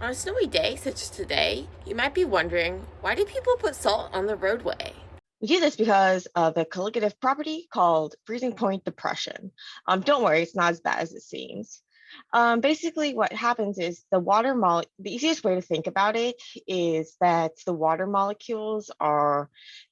On a snowy day such as today, you might be wondering, why do people put salt on the roadway? We do this because of a colligative property called freezing point depression. Don't worry, it's not as bad as it seems. Basically, what happens is the easiest way to think about it is that the water molecules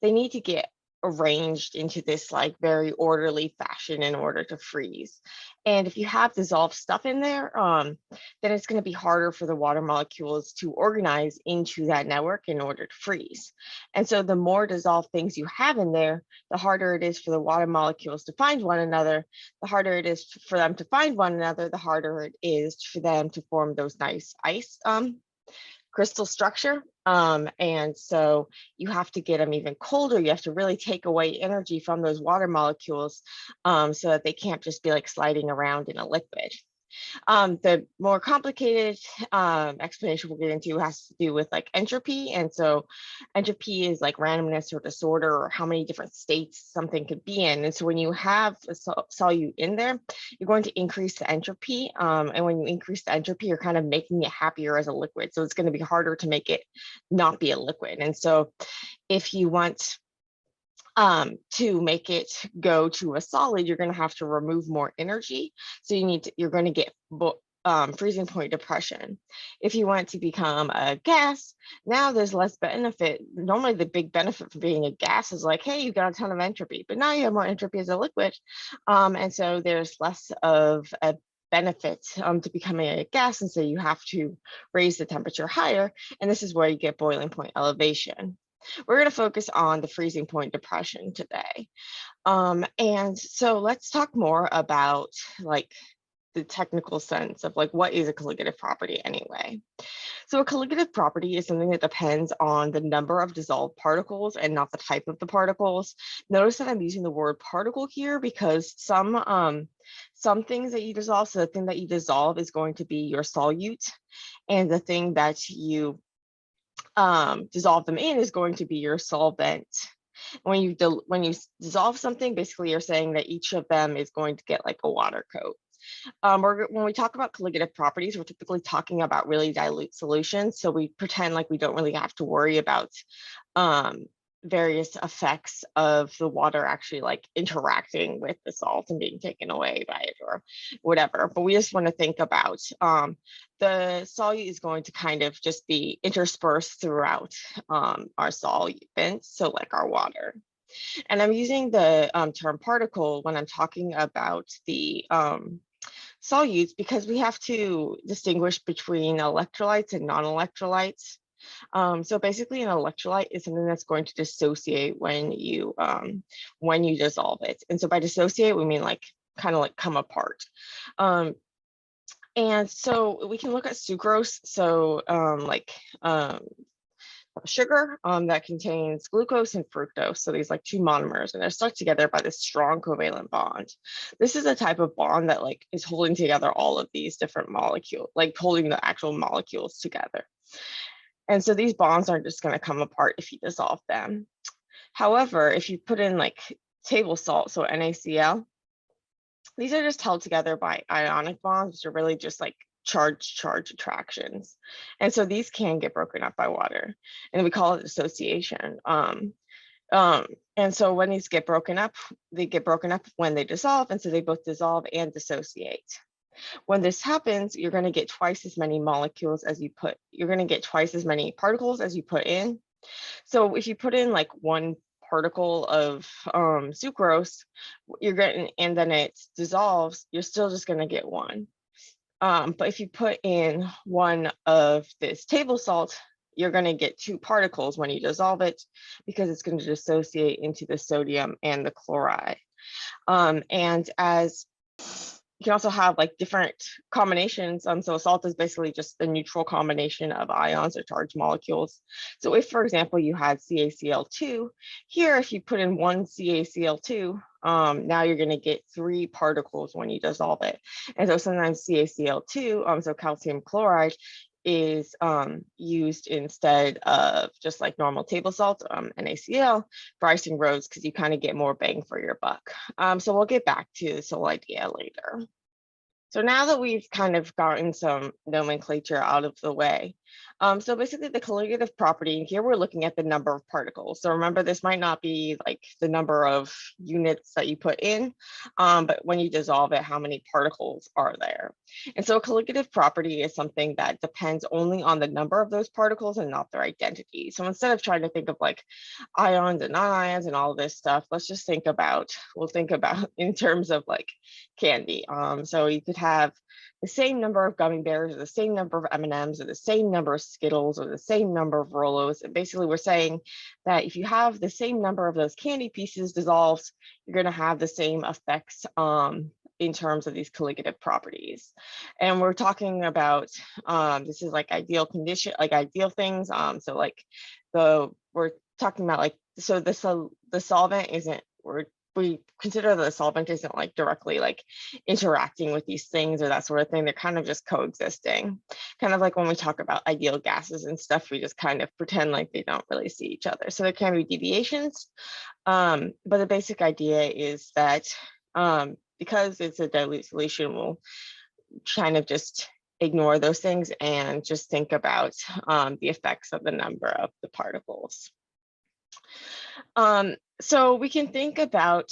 they need to get arranged into this like very orderly fashion in order to freeze. And if you have dissolved stuff in there, then it's going to be harder for the water molecules to organize into that network in order to freeze. And so the more dissolved things you have in there, the harder it is for the water molecules to find one another. The harder it is for them to find one another, the harder it is for them to form those nice ice crystal structure. And so you have to get them even colder. You have to really take away energy from those water molecules so that they can't just be like sliding around in a liquid. The more complicated explanation we'll get into has to do with like entropy. And so entropy is like randomness or disorder or how many different states something could be in. And so when you have a solute in there, you're going to increase the entropy. And when you increase the entropy, you're kind of making it happier as a liquid. So it's going to be harder to make it not be a liquid. And so if you want to make it go to a solid, you're going to have to remove more energy. So you're going to get freezing point depression. If you want to become a gas, now there's less benefit. Normally, the big benefit for being a gas is like, hey, you got a ton of entropy, but now you have more entropy as a liquid. And so there's less of a benefit to becoming a gas. And so you have to raise the temperature higher. And this is where you get boiling point elevation. We're going to focus on the freezing point depression today. And so let's talk more about like the technical sense of like what is a colligative property anyway. So a colligative property is something that depends on the number of dissolved particles and not the type of the particles. Notice that I'm using the word particle here because some things that you dissolve, so the thing that you dissolve is going to be your solute, and the thing that you dissolve them in is going to be your solvent. When you dissolve something, basically you're saying that each of them is going to get like a water coat. When we talk about colligative properties, we're typically talking about really dilute solutions. So we pretend like we don't really have to worry about um, various effects of the water actually like interacting with the salt and being taken away by it or whatever. But we just want to think about the solute is going to kind of just be interspersed throughout our solvents, so like our water. And I'm using the term particle when I'm talking about the solutes because we have to distinguish between electrolytes and non-electrolytes. So basically an electrolyte is something that's going to dissociate when you dissolve it. And so by dissociate, we mean like kind of like come apart. And so we can look at sucrose. So sugar that contains glucose and fructose. So these like two monomers, and they're stuck together by this strong covalent bond. This is a type of bond that like is holding together all of these different molecules, like holding the actual molecules together. And so these bonds aren't just going to come apart if you dissolve them. However, if you put in like table salt, so NaCl, these are just held together by ionic bonds, which are really just like charge attractions. And so these can get broken up by water, and we call it dissociation. Um, and so when these get broken up, they get broken up when they dissolve, and so they both dissolve and dissociate. When this happens, you're going to get twice as many molecules as you put, you're going to get twice as many particles as you put in. So if you put in like one particle of sucrose, you're getting, and then it dissolves, you're still just going to get one. But if you put in one of this table salt, you're going to get two particles when you dissolve it because it's going to dissociate into the sodium and the chloride. And as you can also have like different combinations. So a salt is basically just a neutral combination of ions or charged molecules. So if, for example, you had CaCl2, here, if you put in one CaCl2, now you're going to get three particles when you dissolve it. And so sometimes CaCl2, so calcium chloride, is used instead of just like normal table salt, NaCl, for icing roads because you kind of get more bang for your buck. So we'll get back to this whole idea later. So now that we've kind of gotten some nomenclature out of the way, so basically the colligative property, and here we're looking at the number of particles. So remember, this might not be like the number of units that you put in, but when you dissolve it, how many particles are there? And so a colligative property is something that depends only on the number of those particles and not their identity. So instead of trying to think of like ions and non-ions and all this stuff, let's just we'll think about in terms of like candy. So you could have the same number of gummy bears or the same number of M&Ms or the same number of Skittles or the same number of Rolos. And basically we're saying that if you have the same number of those candy pieces dissolved, you're going to have the same effects in terms of these colligative properties. And we're talking about, this is like ideal condition, like ideal things. So like we're talking about like, so the solvent isn't, we consider the solvent isn't like directly like interacting with these things or that sort of thing. They're kind of just coexisting. Kind of like when we talk about ideal gases and stuff, we just kind of pretend like they don't really see each other. So there can be deviations. But the basic idea is that because it's a dilute solution, we'll kind of just ignore those things and just think about the effects of the number of the particles. So we can think about,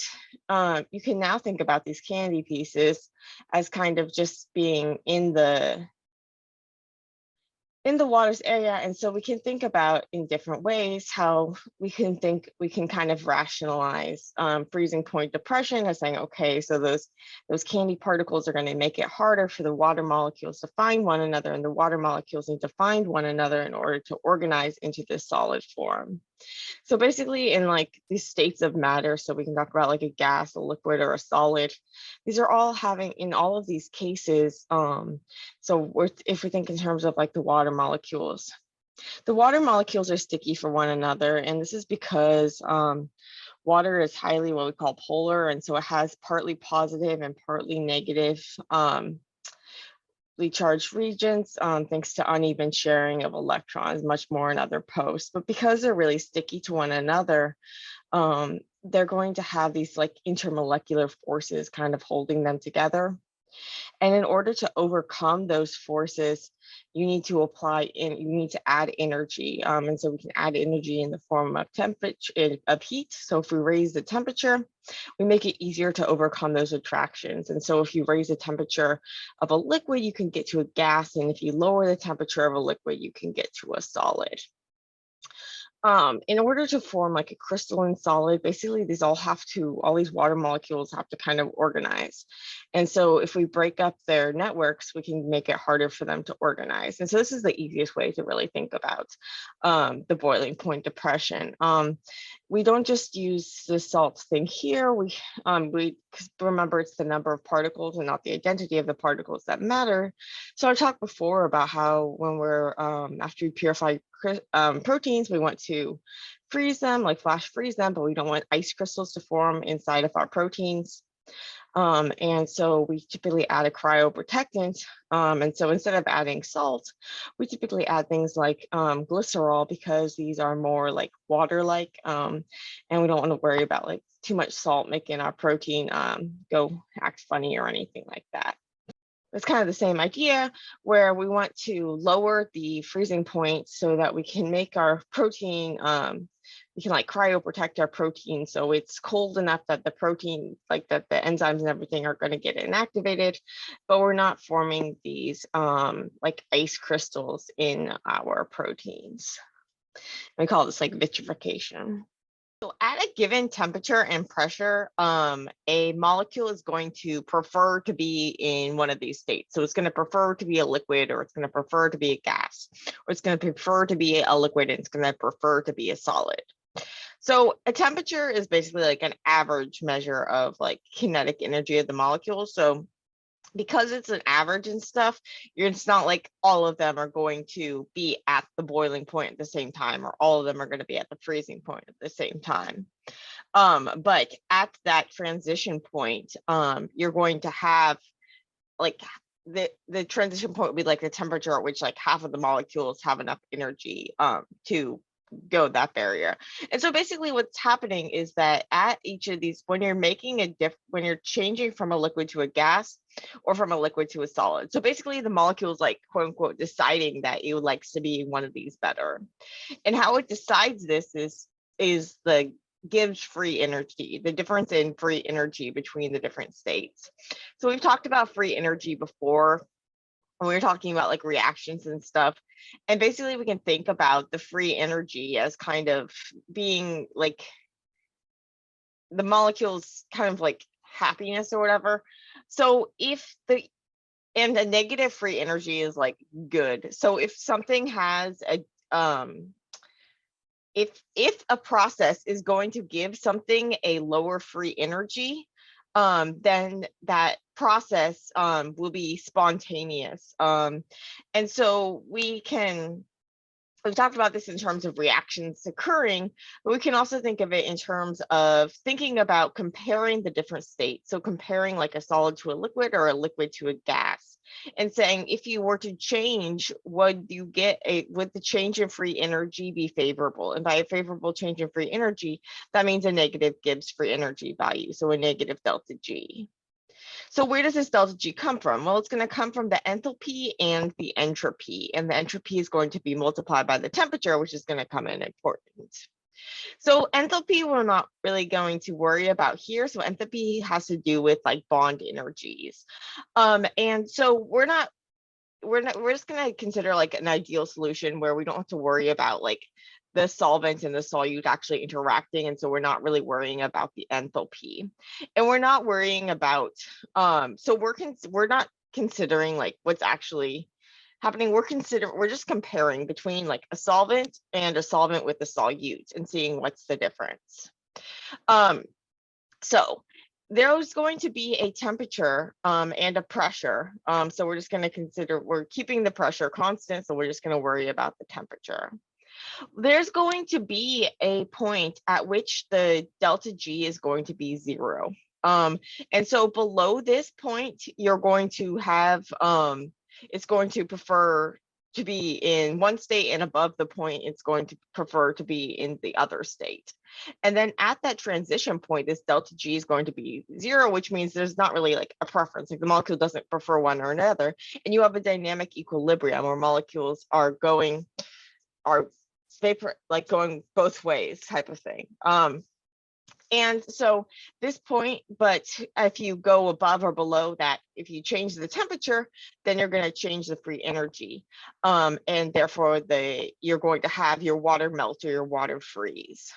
you can now think about these candy pieces as kind of just being in the waters area. And so we can think about in different ways how we can kind of rationalize freezing point depression as saying, okay, so those candy particles are going to make it harder for the water molecules to find one another, and the water molecules need to find one another in order to organize into this solid form. So basically in like these states of matter, so we can talk about like a gas, a liquid, or a solid, these are all having, in all of these cases, so if we think in terms of like the water molecules are sticky for one another. And this is because water is highly what we call polar. And so it has partly positive and partly negative charged regions, thanks to uneven sharing of electrons, much more in other posts. But because they're really sticky to one another, they're going to have these like intermolecular forces kind of holding them together. And in order to overcome those forces, you need to add energy. And so we can add energy in the form of temperature, of heat. So if we raise the temperature, we make it easier to overcome those attractions. And so if you raise the temperature of a liquid, you can get to a gas. And if you lower the temperature of a liquid, you can get to a solid. In order to form like a crystalline solid, basically all these water molecules have to kind of organize. And so if we break up their networks, we can make it harder for them to organize. And so this is the easiest way to really think about the boiling point depression. We don't just use the salt thing here. We remember it's the number of particles and not the identity of the particles that matter. So I talked before about how when we're after we purify proteins, we want to freeze them, like flash freeze them, but we don't want ice crystals to form inside of our proteins. And so we typically add a cryoprotectant. And so instead of adding salt, we typically add things like glycerol, because these are more like water-like, and we don't want to worry about like too much salt making our protein go act funny or anything like that. It's kind of the same idea where we want to lower the freezing point so that we can make our protein, we can like cryoprotect our protein so it's cold enough that the protein, like that the enzymes and everything are going to get inactivated, but we're not forming these like ice crystals in our proteins. We call this like vitrification. So at a given temperature and pressure, a molecule is going to prefer to be in one of these states. So it's going to prefer to be a liquid, or it's going to prefer to be a gas, or it's going to prefer to be a liquid, and it's going to prefer to be a solid. So a temperature is basically like an average measure of like kinetic energy of the molecule. So because it's an average and stuff, it's not like all of them are going to be at the boiling point at the same time, or all of them are going to be at the freezing point at the same time. But at that transition point, you're going to have like the transition point would be like the temperature at which like half of the molecules have enough energy to go that barrier. And so basically what's happening is that at each of these, when you're making when you're changing from a liquid to a gas or from a liquid to a solid. So basically the molecule is like, quote unquote, deciding that it likes to be one of these better. And how it decides this is the gives free energy, the difference in free energy between the different states. So we've talked about free energy before when we were talking about like reactions and stuff. And basically we can think about the free energy as kind of being like the molecules kind of like happiness or whatever. So and the negative free energy is like good. So if something has a if a process is going to give something a lower free energy, then that process will be spontaneous. And so we've talked about this in terms of reactions occurring, but we can also think of it in terms of thinking about comparing the different states. So comparing like a solid to a liquid or a liquid to a gas, and saying if you were to change, would the change in free energy be favorable? And by a favorable change in free energy, that means a negative Gibbs free energy value, so a negative delta G. So where does this delta G come from? Well, it's going to come from the enthalpy and the entropy, and the entropy is going to be multiplied by the temperature, which is going to come in important. So enthalpy we're not really going to worry about here. So enthalpy has to do with like bond energies. And so we're just going to consider like an ideal solution where we don't have to worry about like the solvent and the solute actually interacting, and so we're not really worrying about the enthalpy, and we're not worrying about so we're not considering like what's actually happening. We're just comparing between like a solvent and a solvent with a solute and seeing what's the difference. So there's going to be a temperature and a pressure. So we're just going to consider, we're keeping the pressure constant, so we're just going to worry about the temperature. There's going to be a point at which the delta G is going to be 0. And so below this point, you're going to have, it's going to prefer to be in one state, and above the point, it's going to prefer to be in the other state. And then at that transition point, this delta G is going to be 0, which means there's not really like a preference. Like the molecule doesn't prefer one or another. And you have a dynamic equilibrium where molecules are going both ways type of thing. And so this point, but if you go above or below that, if you change the temperature, then you're going to change the free energy. And therefore you're going to have your water melt or your water freeze.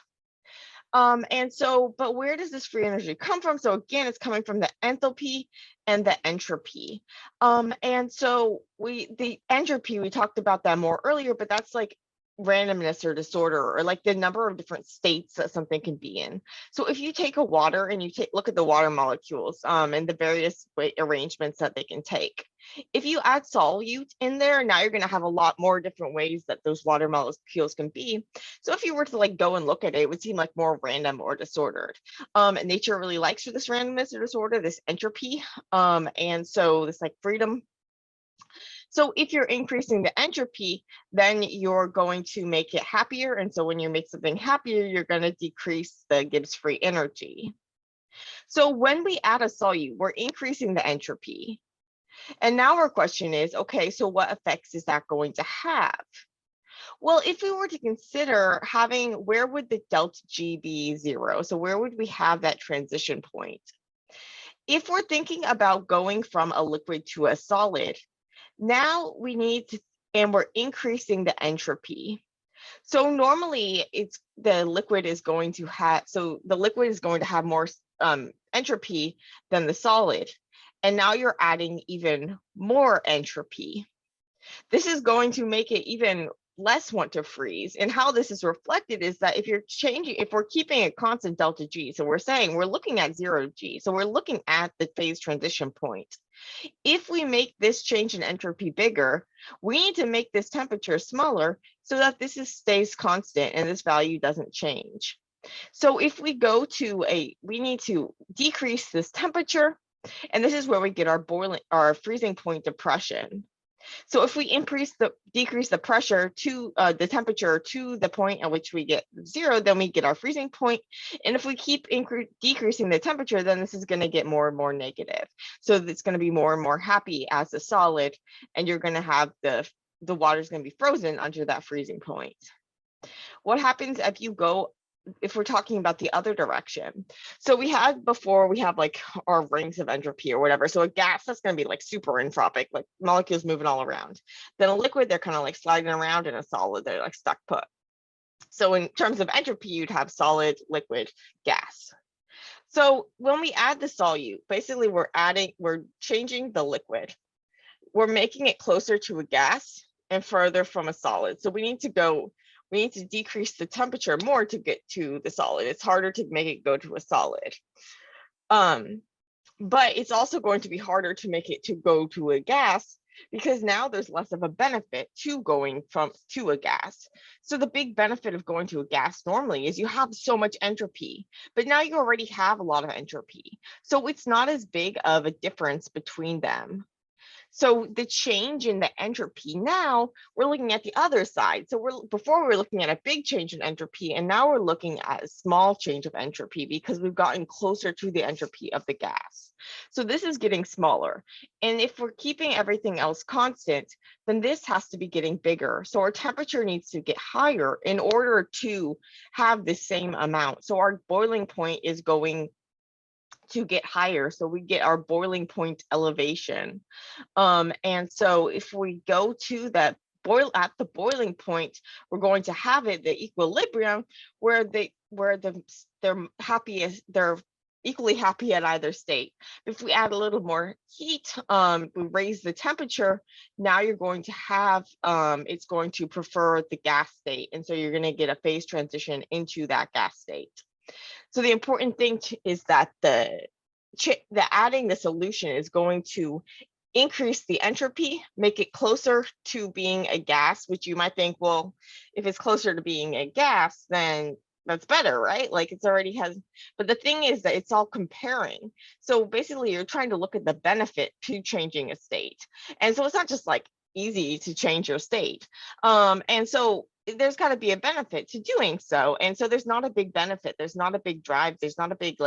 And so, but where does this free energy come from? So again, it's coming from the enthalpy and the entropy. And so the entropy, we talked about that more earlier, but that's like randomness or disorder, or like the number of different states that something can be in. So if you take a water and you look at the water molecules and the various arrangements that they can take. If you add solute in there, now you're going to have a lot more different ways that those water molecules can be. So if you were to like go and look at it, it would seem like more random or disordered. And nature really likes for this randomness or disorder, this entropy. And so this like freedom. So if you're increasing the entropy, then you're going to make it happier. And so when you make something happier, you're going to decrease the Gibbs free energy. So when we add a solute, we're increasing the entropy. And now our question is, okay, so what effects is that going to have? Well, if we were to consider where would the delta G be 0? So where would we have that transition point? If we're thinking about going from a liquid to a solid, now we need to, and we're increasing the entropy. So normally the liquid is going to have more entropy than the solid. And now you're adding even more entropy. This is going to make it even less want to freeze. And how this is reflected is that if we're keeping a constant delta G, so we're looking at 0G, so we're looking at the phase transition point. If we make this change in entropy bigger, we need to make this temperature smaller so that this stays constant and this value doesn't change. So if we we need to decrease this temperature, and this is where we get our freezing point depression. So if we decrease the pressure to the temperature to the point at which we get 0, then we get our freezing point. And if we keep decreasing the temperature, then this is going to get more and more negative. So it's going to be more and more happy as a solid, and you're going to have the water is going to be frozen under that freezing point. What happens if we're talking about the other direction? So we have like our rings of entropy or whatever. So a gas, that's going to be like super entropic, like molecules moving all around. Then a liquid, they're kind of like sliding around, and a solid, they're like stuck put. So in terms of entropy, you'd have solid, liquid, gas. So when we add the solute, basically we're changing the liquid. We're making it closer to a gas and further from a solid. So we need to decrease the temperature more to get to the solid. It's harder to make it go to a solid. But it's also going to be harder to make it to go to a gas, because now there's less of a benefit to going to a gas. So the big benefit of going to a gas normally is you have so much entropy, but now you already have a lot of entropy. So it's not as big of a difference between them. So the change in the entropy, now we're looking at the other side. So before we were looking at a big change in entropy, and now we're looking at a small change of entropy because we've gotten closer to the entropy of the gas. So this is getting smaller. And if we're keeping everything else constant, then this has to be getting bigger. So our temperature needs to get higher in order to have the same amount. So our boiling point is going to get higher, so we get our boiling point elevation. And so if we go to that at the boiling point, we're going to have the equilibrium where they're happiest, they're equally happy at either state. If we add a little more heat, we raise the temperature, now you're going to have it's going to prefer the gas state, and so you're going to get a phase transition into that gas state. So the important thing is that the adding the solution is going to increase the entropy, make it closer to being a gas, which you might think, well, if it's closer to being a gas, then that's better, right? Like it's already has, but the thing is that it's all comparing. So basically you're trying to look at the benefit to changing a state. And so it's not just like easy to change your state. And so there's got to be a benefit to doing so. And so there's not a big benefit. There's not a big drive. There's not a big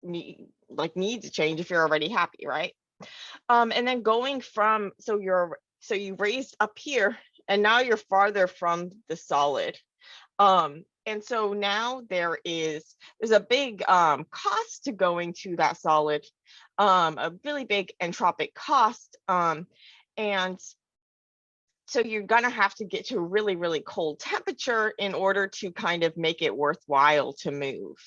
need to change if you're already happy, right? And then going from, so you raised up here, and now you're farther from the solid. And so now there's a big cost to going to that solid, a really big entropic cost. And so you're going to have to get to a really, really cold temperature in order to kind of make it worthwhile to move.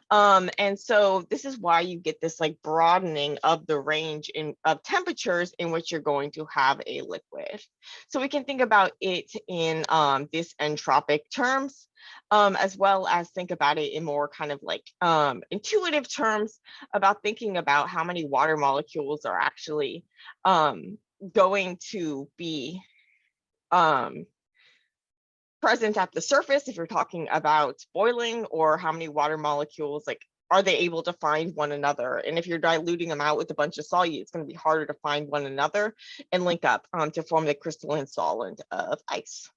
And so this is why you get this like broadening of the range of temperatures in which you're going to have a liquid. So we can think about it in this entropic terms, as well as think about it in more kind of like intuitive terms about thinking about how many water molecules are actually going to be present at the surface if you're talking about boiling, or how many water molecules, like, are they able to find one another? And if you're diluting them out with a bunch of solute, it's going to be harder to find one another and link up to form the crystalline solid of ice.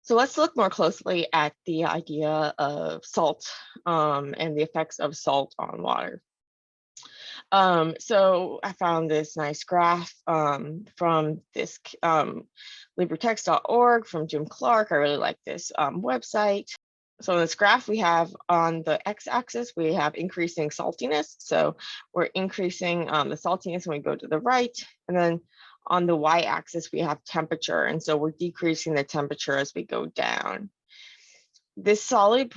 So let's look more closely at the idea of salt and the effects of salt on water. So I found this nice graph from this LibreText.org from Jim Clark. I really like this website. So in this graph, we have on the x-axis, we have increasing saltiness. So we're increasing the saltiness when we go to the right. And then on the y-axis, we have temperature. And so we're decreasing the temperature as we go down. This solid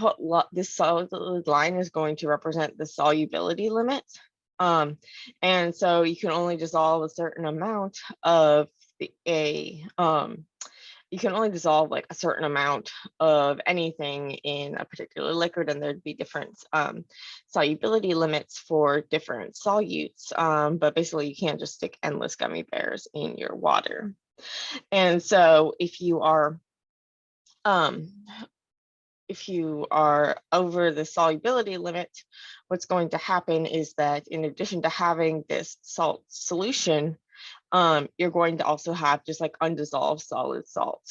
line is going to represent the solubility limit. And so you can only dissolve a certain amount of you can only dissolve like a certain amount of anything in a particular liquid, and there'd be different solubility limits for different solutes. But basically you can't just stick endless gummy bears in your water. And so if you are over the solubility limit, what's going to happen is that in addition to having this salt solution, you're going to also have just like undissolved solid salt.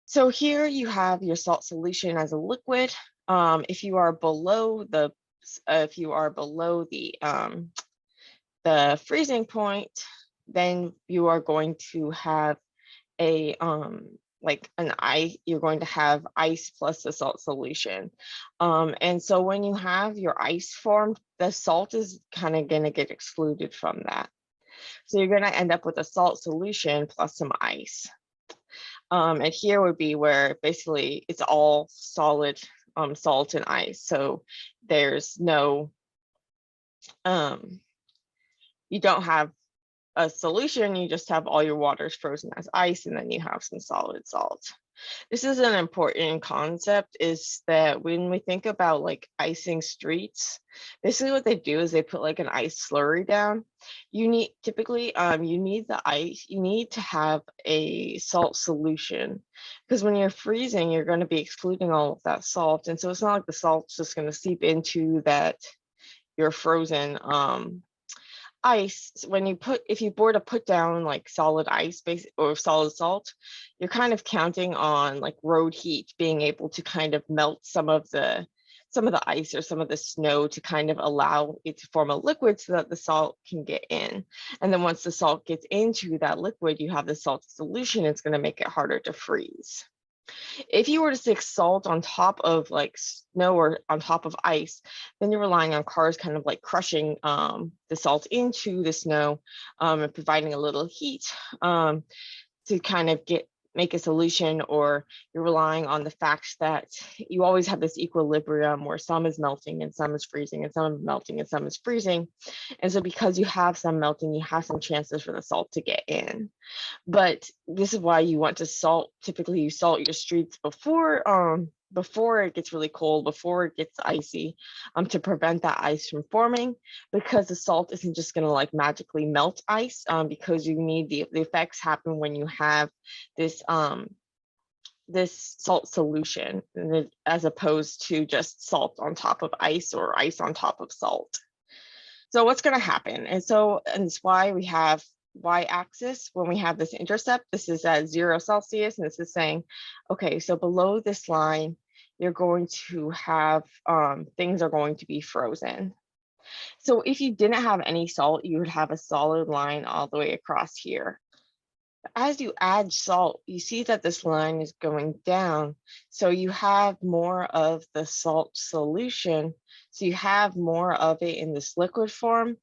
So here you have your salt solution as a liquid. If you are below the freezing point, then you are going to have a you're going to have ice plus the salt solution. And so when you have your ice formed, the salt is kind of going to get excluded from that. So you're going to end up with a salt solution plus some ice. And here would be where basically it's all solid salt and ice. So there's no, you don't have a solution, you just have all your waters frozen as ice, and then you have some solid salt. This is an important concept, is that when we think about like icing streets, basically what they do is they put like an ice slurry down. You need typically you need the ice, you need to have a salt solution, because when you're freezing, you're going to be excluding all of that salt. And so it's not like the salt's just going to seep into that your frozen ice. If you were to put down like solid ice base or solid salt, you're kind of counting on like road heat being able to kind of melt some of the ice or some of the snow to kind of allow it to form a liquid so that the salt can get in. And then once the salt gets into that liquid, you have the salt solution. It's going to make it harder to freeze. If you were to stick salt on top of like snow or on top of ice, then you're relying on cars kind of like crushing the salt into the snow and providing a little heat to kind of make a solution, or you're relying on the fact that you always have this equilibrium where some is melting and some is freezing and some is melting and some is freezing. And so because you have some melting, you have some chances for the salt to get in. But this is why you want to typically you salt your streets before it gets really cold, before it gets icy, to prevent that ice from forming, because the salt isn't just going to like magically melt ice, because you need the effects happen when you have this this salt solution, as opposed to just salt on top of ice or ice on top of salt. So what's going to happen? And it's why we have y-axis when we have this intercept. This is at 0 Celsius, and this is saying, okay, so below this line, you're going to have things are going to be frozen. So if you didn't have any salt, you would have a solid line all the way across here. As you add salt, you see that this line is going down. So you have more of the salt solution. So you have more of it in this liquid form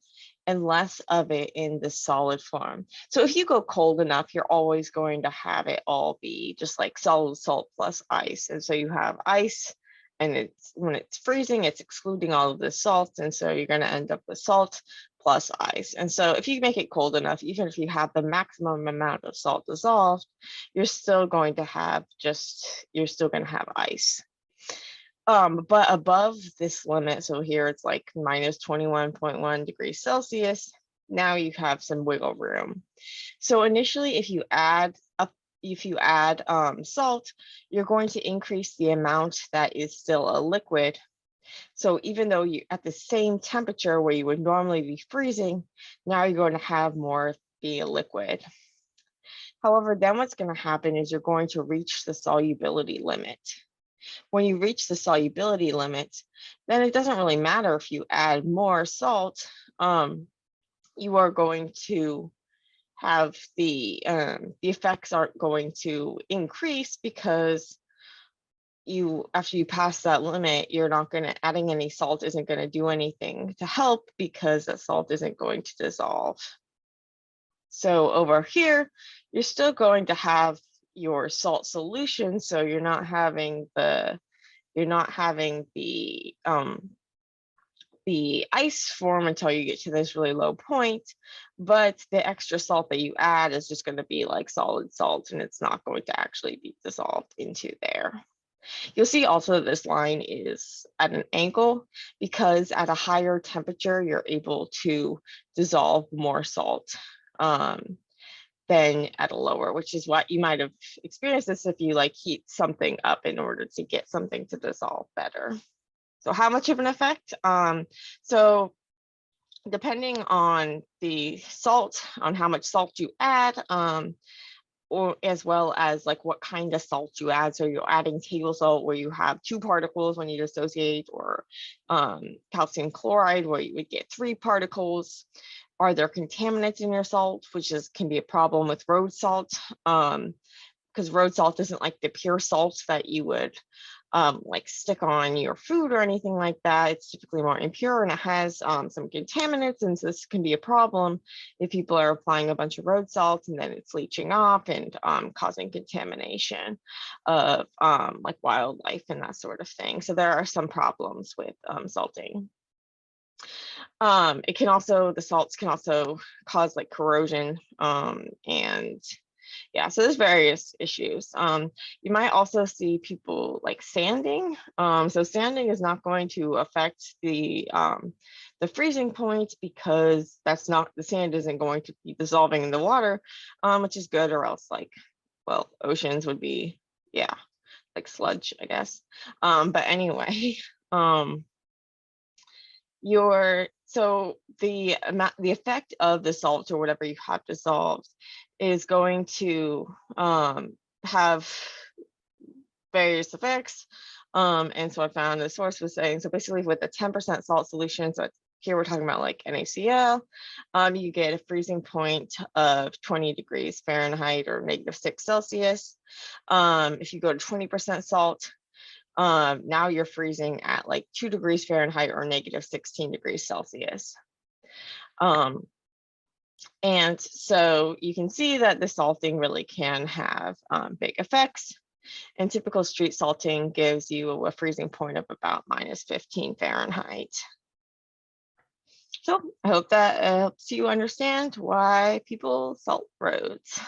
and less of it in the solid form. So if you go cold enough, you're always going to have it all be just like solid salt plus ice. And so you have ice, and when it's freezing, it's excluding all of the salt. And so you're going to end up with salt plus ice. And so if you make it cold enough, even if you have the maximum amount of salt dissolved, you're still going to have ice. But above this limit, so here it's like minus 21.1 degrees Celsius, now you have some wiggle room. So initially, if you add salt, you're going to increase the amount that is still a liquid. So even though you at the same temperature where you would normally be freezing, now you're going to have more be a liquid. However, then what's going to happen is you're going to reach the solubility limit. When you reach the solubility limit, then it doesn't really matter if you add more salt. You are going to have the effects aren't going to increase, because after you pass that limit, you're not going to adding any salt isn't going to do anything to help, because that salt isn't going to dissolve. So over here, you're still going to have your salt solution, so you're not having the ice form until you get to this really low point, but the extra salt that you add is just going to be like solid salt, and it's not going to actually be dissolved into there. You'll see also that this line is at an angle, because at a higher temperature, you're able to dissolve more salt than at a lower, which is what you might have experienced this if you like heat something up in order to get something to dissolve better. So how much of an effect? So depending on the salt, on how much salt you add, or as well as like what kind of salt you add. So you're adding table salt where you have 2 particles when you dissociate, or calcium chloride where you would get 3 particles. Are there contaminants in your salt, which can be a problem with road salt, because road salt isn't like the pure salt that you would like stick on your food or anything like that. It's typically more impure, and it has some contaminants, and so this can be a problem if people are applying a bunch of road salt and then it's leaching off and causing contamination of like wildlife and that sort of thing. So there are some problems with salting. The salts can also cause like corrosion, and yeah, so there's various issues. You might also see people like sanding. So sanding is not going to affect the freezing point, because the sand isn't going to be dissolving in the water, which is good, or else like, well, oceans would be, yeah, like sludge, I guess. But anyway, the effect of the salt or whatever you have dissolved is going to have various effects. And so I found the source was saying, so basically with a 10% salt solution, so here we're talking about like NaCl, you get a freezing point of 20 degrees Fahrenheit or -6 Celsius. If you go to 20% salt, now you're freezing at like 2 degrees Fahrenheit or -16 degrees Celsius. And so you can see that the salting really can have big effects. And typical street salting gives you a freezing point of about -15 Fahrenheit. So I hope that helps you understand why people salt roads.